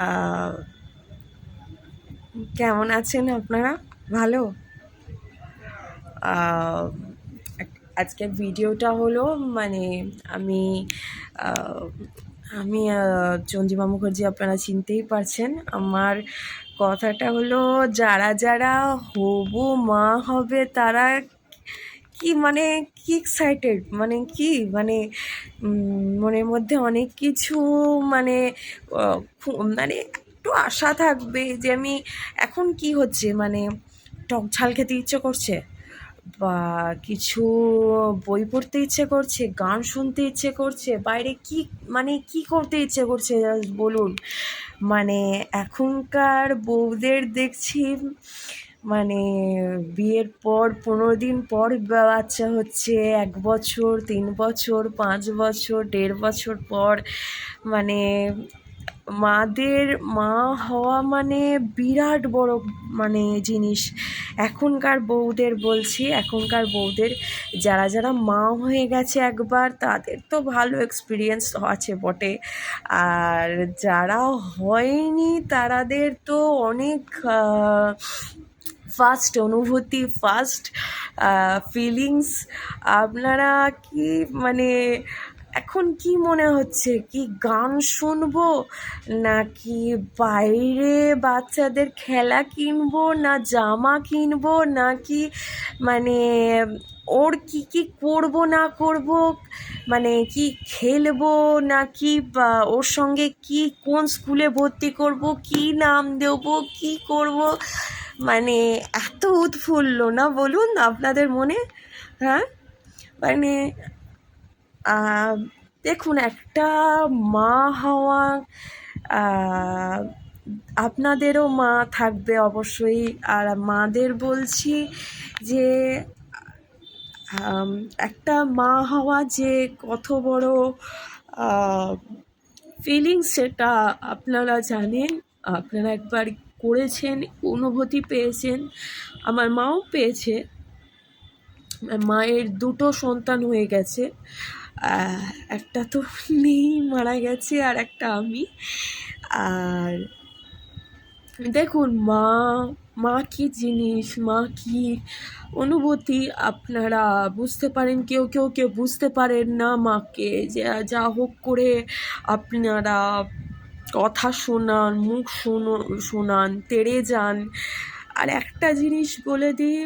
আহ, কেমন আছেন আপনারা? ভালো। আহ, আজকের ভিডিওটা হলো মানে আমি আহ, আমি চন্দ্রিমা মুখার্জি, আপনারা চিনতেই পারছেন। আমার কথাটা হলো, যারা যারা হবু মা হবে তারা কি মানে কি এক্সাইটেড, মানে কি মানে মনের মধ্যে অনেক কিছু মানে মানে একটু আশা থাকবে যে আমি এখন কি হচ্ছে, মানে টক ঝাল খেতে ইচ্ছে করছে, বা কিছু বই পড়তে ইচ্ছে করছে, গান শুনতে ইচ্ছে করছে, বাইরে কি মানে কি করতে ইচ্ছে করছে just বলুন। মানে এখনকার বউদের দেখছি মানে বিয়ের পর 15 দিন পর বাচ্চা হচ্ছে, 1 বছর, 3 বছর, 5 বছর, 1.5 বছর পর। মানে মাদের মা হওয়া মানে বিরাট বড় মানে জিনিস। এখনকার বউদের বলছি, এখনকার বউদের যারা যারা মা হয়ে গেছে একবার, তাদের তো ভালো এক্সপিরিয়েন্স আছে বটে। আর যারা হয়নি তারাদের তো অনেক ফার্স্ট অনুভূতি, ফার্স্ট ফিলিংস। আপনারা কি মানে এখন কি মনে হচ্ছে, কি গান শুনবো, নাকি বাইরে বাচ্চাদের খেলা কিনবো, না জামা কিনবো, নাকি মানে ওর কি কি করব না করব, মানে কি খেলবো, নাকি বা ওর সঙ্গে কি কোন স্কুলে ভর্তি করব, কি নাম দেবো, কি করব, মানে এত উৎফুল্ল না বলুন আপনাদের মনে? হ্যাঁ, মানে দেখুন, একটা মা হওয়া, আপনাদেরও মা থাকবে অবশ্যই। আর মাদের বলছি যে একটা মা হওয়া যে কত বড় ফিলিংস, সেটা আপনারা জানেন, আপনারা একবার করেছেন, অনুভূতি পেয়েছেন। আমার মাও পেয়েছে। মায়ের 2টো সন্তান হয়ে গেছে, একটা তো নেই, মারা গেছে, আর একটা আমি। আর দেখুন, মা মা কি জিনিস, মা কি অনুভূতি, আপনারা বুঝতে পারেন। কেউ কেউ কেউ বুঝতে পারেন না মাকে, যে যা হোক করে আপনারা কথা শোনান, মুখ শোনান, তেড়ে যান। আর একটা জিনিস বলে দিই,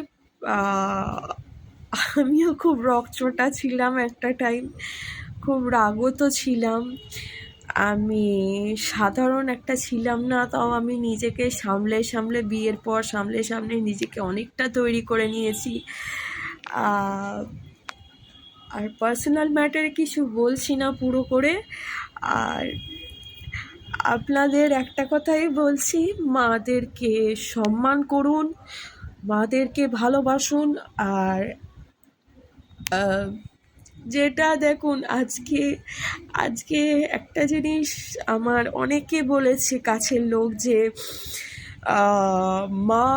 আমিও খুব রকচটা ছিলাম একটা টাইম, খুব রাগও তো ছিলাম। আমি সাধারণ একটা ছিলাম না, তাও আমি নিজেকে সামলে সামলে, বিয়ের পর সামলে সামলে নিজেকে অনেকটা তৈরি করে নিয়েছি। আর পার্সোনাল ম্যাটারে কিছু বলছি না পুরো করে। আর আপনাদের একটা কথাই বলছি, মাদেরকে সম্মান করুন, মাদেরকে ভালোবাসুন। আর যেটা দেখুন, আজকে আজকে একটা জিনিস আমার অনেকে বলেছে, কাছের লোক, যে মা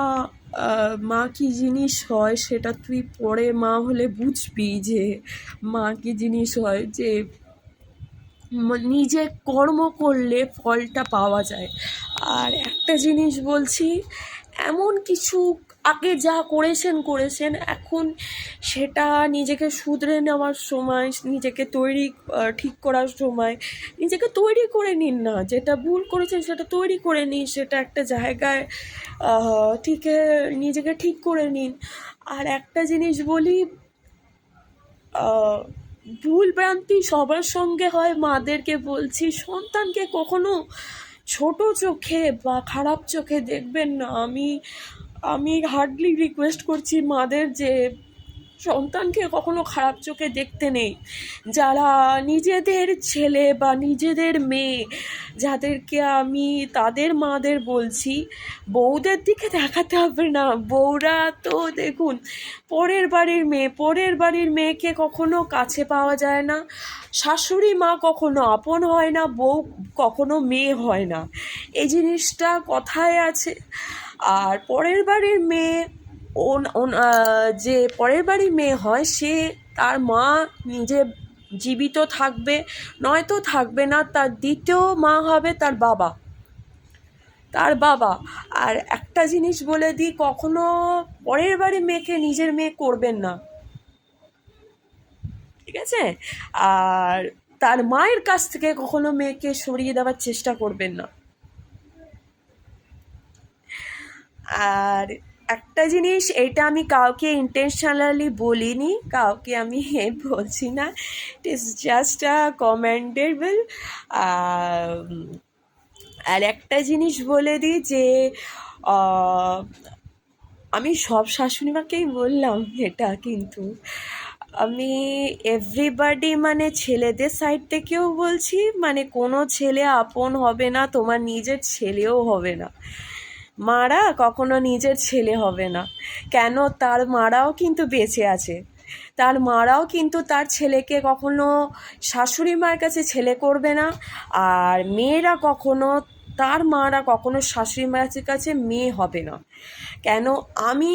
মা কি জিনিস হয় সেটা তুই পরে মা হলে বুঝবি, যে মা কি জিনিস হয়, যে নিজে কর্ম করলে ফলটা পাওয়া যায়। আর একটা জিনিস বলছি, এমন কিছু আগে যা করেছেন এখন সেটা নিজেকে শুধরে নেওয়ার সময়, নিজেকে ঠিক করার সময়, নিজেকে তৈরি করে নিন না। যেটা ভুল করেছেন সেটা তৈরি করে নিন, সেটা একটা জায়গায় নিজেকে ঠিক করে নিন। আর একটা জিনিস বলি, ভুল ভ্রান্তি সবার সঙ্গে হয়, মাদেরকে বলছি, সন্তানকে কখনো ছোট চোখে বা খারাপ চোখে দেখবেন না। আমি হার্ডলি রিকোয়েস্ট করছি মাদের, যে সন্তানকে কখনো খারাপ চোখে দেখতে নেই। যারা নিজেদের ছেলে বা নিজেদের মেয়ে, যাদেরকে আমি তাদের মাদের বলছি, বউদের দিকে দেখাতে হবে না। বউরা তো দেখুন, পরের বাড়ির মেয়েকে কখনো কাছে পাওয়া যায় না। শাশুড়ি মা কখনো আপন হয় না, বউ কখনো মেয়ে হয় না, এই জিনিসটা কথায় আছে। আর পরের বাড়ির মেয়ে, যে পরের বাড়ির মেয়ে হয়, সে তার মা নিজে জীবিত থাকবে, নয়তো থাকবে না, তার দ্বিতীয় মা হবে তার বাবা। তার বাবা। আর একটা জিনিস বলে দিই, কখনো পরের বাড়ি মেয়েকে নিজের মেয়ে করবেন না, ঠিক আছে? আর তার মায়ের কাছ থেকে কখনো মেয়েকে সরিয়ে দেওয়ার চেষ্টা করবেন না। আর একটা জিনিস, এটা আমি কাউকে ইন্টেনশনালি বলিনি, কাউকে আমি বলছি না, it is just a commendable. আর একটা জিনিস বলে দিই যে আমি সব শাশুড়ি মাকেই বললাম এটা, কিন্তু আমি এভরিবাডি মানে ছেলেদের সাইড থেকেও বলছি, মানে কোনো ছেলে আপন হবে না, তোমার নিজের ছেলেও হবে না। মারা কখনো নিজের ছেলে হবে না। কেন? তার মারাও কিন্তু বেঁচে আছে, তার মারাও কিন্তু তার ছেলেকে কখনো শাশুড়ি মার কাছে ছেলে করবে না। আর মেয়েরা কখনো, তার মারা কখনো শাশুড়ি মায়ের কাছে মেয়ে হবে না। কেন? আমি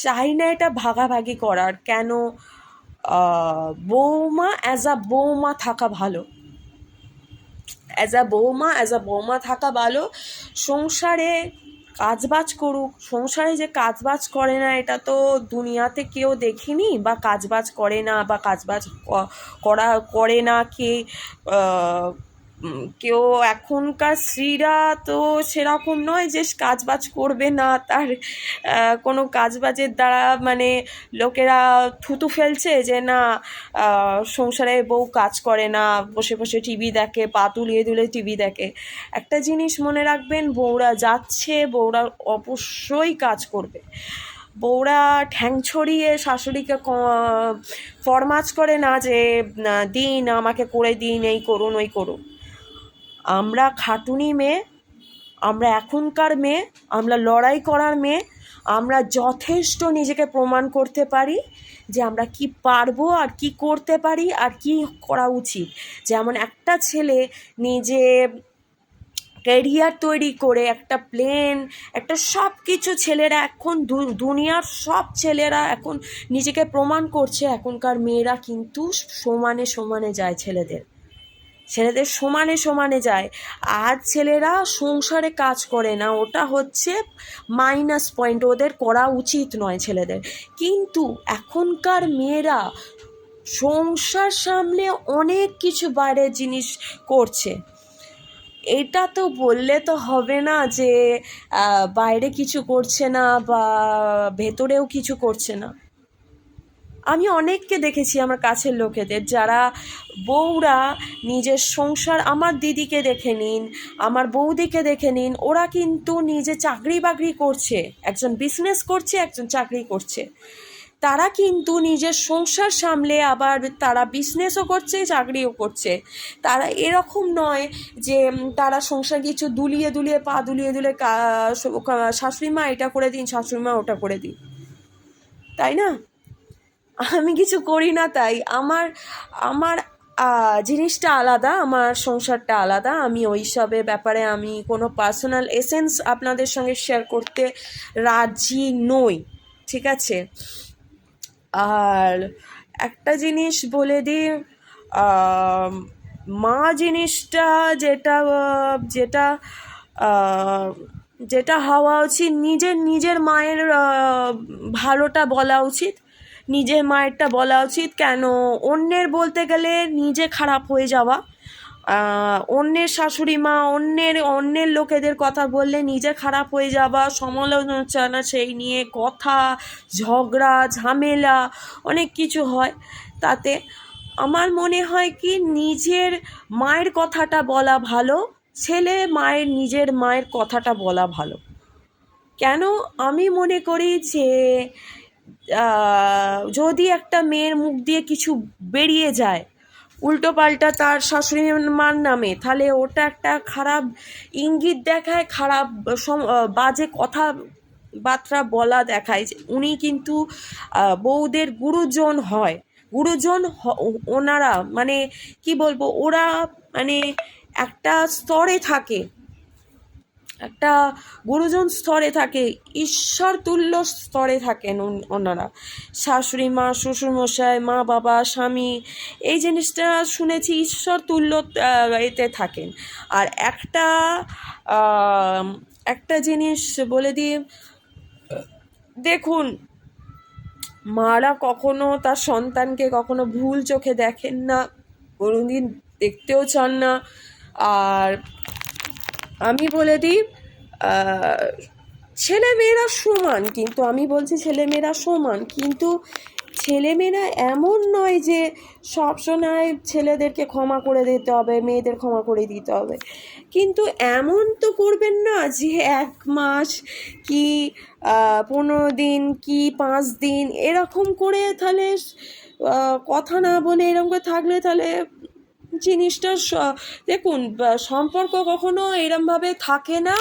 চাই না এটা ভাগাভাগি করার। কেন? বৌমা অ্যাজ আ বৌমা থাকা ভালো, অ্যাজ আ বৌমা থাকা ভালো। সংসারে কাজবাজ করুক, সংসারে যে কাজবাজ করে না এটা তো দুনিয়াতে কেউ দেখিনি, বা কাজবাজ করে না, বা কাজবাজ করে না কে কেউ। এখনকার স্ত্রীরা তো সেরকম নয় যে কাজবাজ করবে না, তার কোনো কাজবাজের দ্বারা মানে লোকেরা থুতু ফেলছে যে না সংসারে বউ কাজ করে না, বসে বসে টিভি দেখে, পা তুলিয়ে তুলে টিভি দেখে। একটা জিনিস মনে রাখবেন, বউরা যাচ্ছে, বউরা অবশ্যই কাজ করবে। বউরা ঠ্যাং ছড়িয়ে শাশুড়িকে ফরমাজ করে না যে দিন আমাকে করে দিন, এই করুন ওই করুন। আমরা খাটুনি মেয়ে, আমরা এখনকার মেয়ে, আমরা লড়াই করার মেয়ে, আমরা যথেষ্ট নিজেকে প্রমাণ করতে পারি যে আমরা কি পারবো আর কি করতে পারি আর কি করা উচিত। যেমন একটা ছেলে নিজে ক্যারিয়ার তৈরি করে একটা প্লেন, একটা সব কিছু ছেলেরা এখন দুনিয়ার সব ছেলেরা এখন নিজেকে প্রমাণ করছে। এখনকার মেয়েরা কিন্তু সমানে সমানে যায় ছেলেদের সমানে সমানে যায়। আর ছেলেরা সংসারে কাজ করে না, ওটা হচ্ছে মাইনাস পয়েন্ট, ওদের করা উচিত নয় ছেলেদের। কিন্তু এখনকার মেয়েরা সংসার সামলে অনেক কিছু বাইরের জিনিস করছে। এটা তো বললে তো হবে না যে বাইরে কিছু করছে না বা ভেতরেও কিছু করছে না। আমি অনেককে দেখেছি আমার কাছের লোকেদের, যারা বউরা নিজের সংসার, আমার দিদিকে দেখে নিন, আমার বৌদিকে দেখে নিন, ওরা কিন্তু নিজে চাকরি বাকরি করছে, একজন বিজনেস করছে, একজন চাকরি করছে। তারা কিন্তু নিজের সংসার সামলে আবার তারা বিজনেসও করছে, চাকরিও করছে। তারা এরকম নয় যে তারা সংসার কিছু দুলিয়ে দুলিয়ে, পা দুলিয়ে দুলিয়ে শাশুড়ি মা এটা করে দিন, শাশুড়ি মা ওটা করে দিন, তাই না? আমি কিছু করি না, তাই আমার আমার জিনিসটা আলাদা, আমার সংসারটা আলাদা। আমি ওইসবের ব্যাপারে আমি কোনো পার্সোনাল এসেন্স আপনাদের সঙ্গে শেয়ার করতে রাজি নই, ঠিক আছে? আর একটা জিনিস বলে দিই, মা জিনিসটা যেটা যেটা যেটা হওয়া উচিত, নিজের মায়ের ভালোটা বলা উচিত, নিজের মায়েরটা বলা উচিত। কেন? অন্যের বলতে গেলে নিজে খারাপ হয়ে যাওয়া, অন্যের শাশুড়ি মা, অন্যের লোকেদের কথা বললে নিজে খারাপ হয়ে যাওয়া, সমালোচনা, সেই নিয়ে কথা, ঝগড়া, ঝামেলা, অনেক কিছু হয়। তাতে আমার মনে হয় কি, নিজের মায়ের কথাটা বলা ভালো, নিজের মায়ের কথাটা বলা ভালো। কেন? আমি মনে করি যে যদি একটা মেয়ের মুখ দিয়ে কিছু বেরিয়ে যায় উল্টো পাল্টা তার শাশুড়ি মার নামে, তাহলে ওটা একটা খারাপ ইঙ্গিত দেখায়, খারাপ বাজে কথাবার্তা বলা দেখায় যে উনি কিন্তু বউদের গুরুজন হয়। ওনারা মানে কি বলবো, ওরা মানে একটা স্তরে থাকে, একটা গুরুজন স্তরে থাকে, ঈশ্বর তুল্য স্তরে থাকেন ওনারা। শাশুড়ি মা, শ্বশুরমশাই, মা বাবা, স্বামী, এই জিনিসটা শুনেছি, ঈশ্বর তুল্য এতে থাকেন। আর একটা একটা জিনিস বলে দিই, দেখুন, মারা কখনো তার সন্তানকে কখনো ভুল চোখে দেখেন না, কোনোদিন দেখতেও চান না। আর আমি বলে দিই, ছেলেমেয়েরা সমান, কিন্তু আমি বলছি ছেলেমেয়েরা সমান, কিন্তু ছেলেমেয়েরা এমন নয় যে সবসময় ছেলেদেরকে ক্ষমা করে দিতে হবে, মেয়েদের ক্ষমা করে দিতে হবে। কিন্তু এমন তো করবেন না যে 1 মাস কি 15 দিন কি 5 দিন এরকম করে, তাহলে কথা না বলে এরকম করে থাকলে তাহলে জিনিসটা দেখুন, সম্পর্ক কখনো এরমভাবে থাকে না,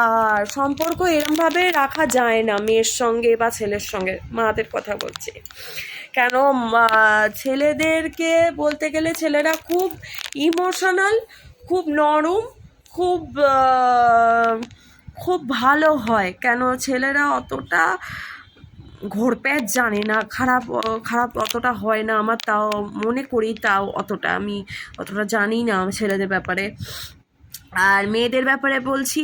আর সম্পর্ক এরমভাবে রাখা যায় না মেয়ের সঙ্গে বা ছেলের সঙ্গে, মাদের কথা বলছি। কেন, ছেলেদেরকে বলতে গেলে ছেলেরা খুব ইমোশনাল, খুব নরম, খুব খুব ভালো হয়। কেন, ছেলেরা অতটা ঘোরপ্যাচ জানে না, খারাপ খারাপ অতটা হয় না আমার, তাও মনে করি, তাও আমি অতটা জানি না ছেলেদের ব্যাপারে। আর মেয়েদের ব্যাপারে বলছি,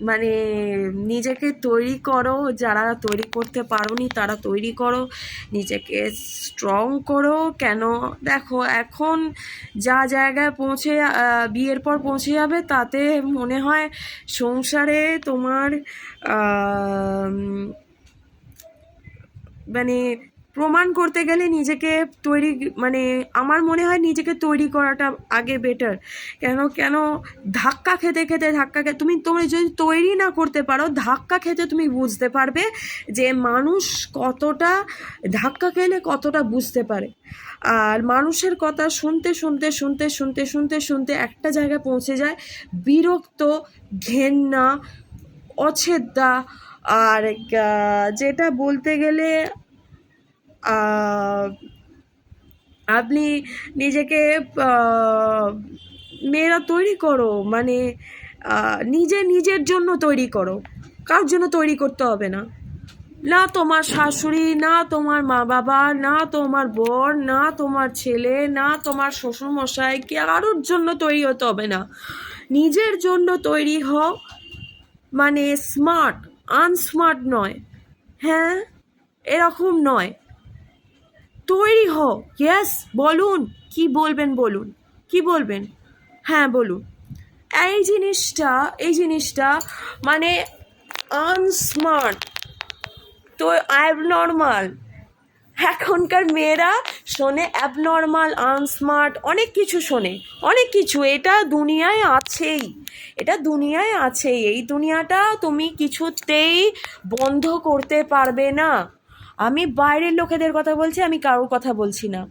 মানে নিজেকে তৈরি করো, যারা তৈরি করতে পারোনি তারা তৈরি করো, নিজেকে স্ট্রং করো। কেন, দেখো এখন যা জায়গায় পৌঁছে বিয়ের পর পৌঁছে যাবে, তাতে মনে হয় সংসারে তোমার মানে প্রমাণ করতে গেলে নিজেকে তৈরি, মানে আমার মনে হয় নিজেকে তৈরি করাটা আগে বেটার। কেন ধাক্কা খেতে তুমি যদি তৈরি না করতে পারো, ধাক্কা খেতে তুমি বুঝতে পারবে যে মানুষ কতটা ধাক্কা খেলে কতটা বুঝতে পারে। আর মানুষের কথা শুনতে একটা জায়গায় পৌঁছে যায় বিরক্ত, ঘেন্না, অছেদ্যা। আর যেটা বলতে গেলে আপনি নিজেকে মেয়েরা তৈরি করো, মানে নিজের জন্য তৈরি করো, কার জন্য তৈরি করতে হবে না। না তোমার শাশুড়ি, না তোমার মা বাবা, না তোমার বর, না তোমার ছেলে, না তোমার শ্বশুরমশাই, কারোর জন্য তৈরি হতে হবে না, নিজের জন্য তৈরি হও। মানে স্মার্ট, আনস্মার্ট নয়, হ্যাঁ এরকম নয়, তৈরি হও। ইয়েস, বলুন কি বলবেন, বলুন কি বলবেন, হ্যাঁ বলুন। এই জিনিসটা মানে আনস্মার্ট, তো অ্যাবনর্মাল। এখনকার মেয়েরা শোনে অ্যাবনর্মাল, আনস্মার্ট, অনেক কিছু শোনে, অনেক কিছু। এটা দুনিয়ায় আছেই, এই দুনিয়াটা তুমি কিছুতেই বন্ধ করতে পারবে না। আমি বাইরের লোকেদের কথা বলছি, আমি কারোর কথা বলছি না।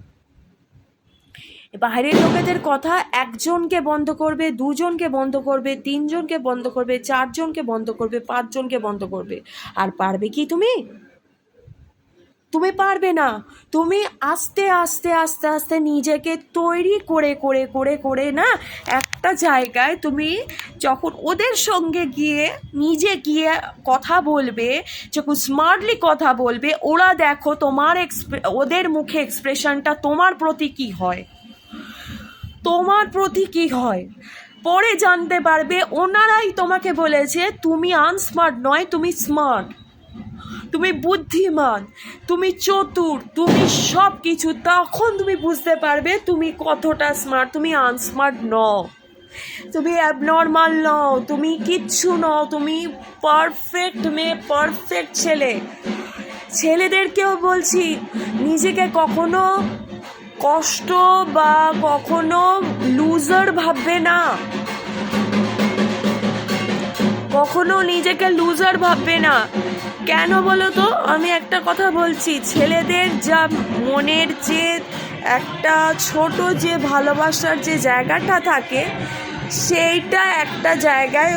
বাইরের লোকেদের কথা একজনকে বন্ধ করবে, 2জনকে বন্ধ করবে, 3জনকে বন্ধ করবে, 4জনকে বন্ধ করবে, 5জনকে বন্ধ করবে। আর পারবে কি তুমি পারবে না। তুমি আস্তে আস্তে নিজেকে তৈরি করে না একটা জায়গায়, তুমি যখন ওদের সঙ্গে নিজে গিয়ে কথা বলবে, যখন স্মার্টলি কথা বলবে, ওরা দেখো তোমার ওদের মুখে এক্সপ্রেশনটা তোমার প্রতি কী হয়, পরে জানতে পারবে ওনারাই তোমাকে বলেছে তুমি আনস্মার্ট নয়, তুমি স্মার্ট, তুমি বুদ্ধিমান, তুমি চতুর, তুমি সব কিছু। তখন তুমি বুঝতে পারবে তুমি কতটা স্মার্ট, তুমি আনস্মার্ট নও, তুমি অ্যাবনর্মাল নও, তুমি কিচ্ছু নও, তুমি পারফেক্ট মেয়ে, পারফেক্ট ছেলে। ছেলেদেরকেও বলছি, নিজেকে কখনো কষ্ট বা কখনো লুজার ভাববে না, কখনো নিজেকে লুজার ভাববে না। কেন বলো তো, আমি একটা কথা বলছি, ছেলেদের যা মনের যে একটা ছোট যে ভালোবাসার যে জায়গাটা থাকে, সেইটা একটা জায়গায়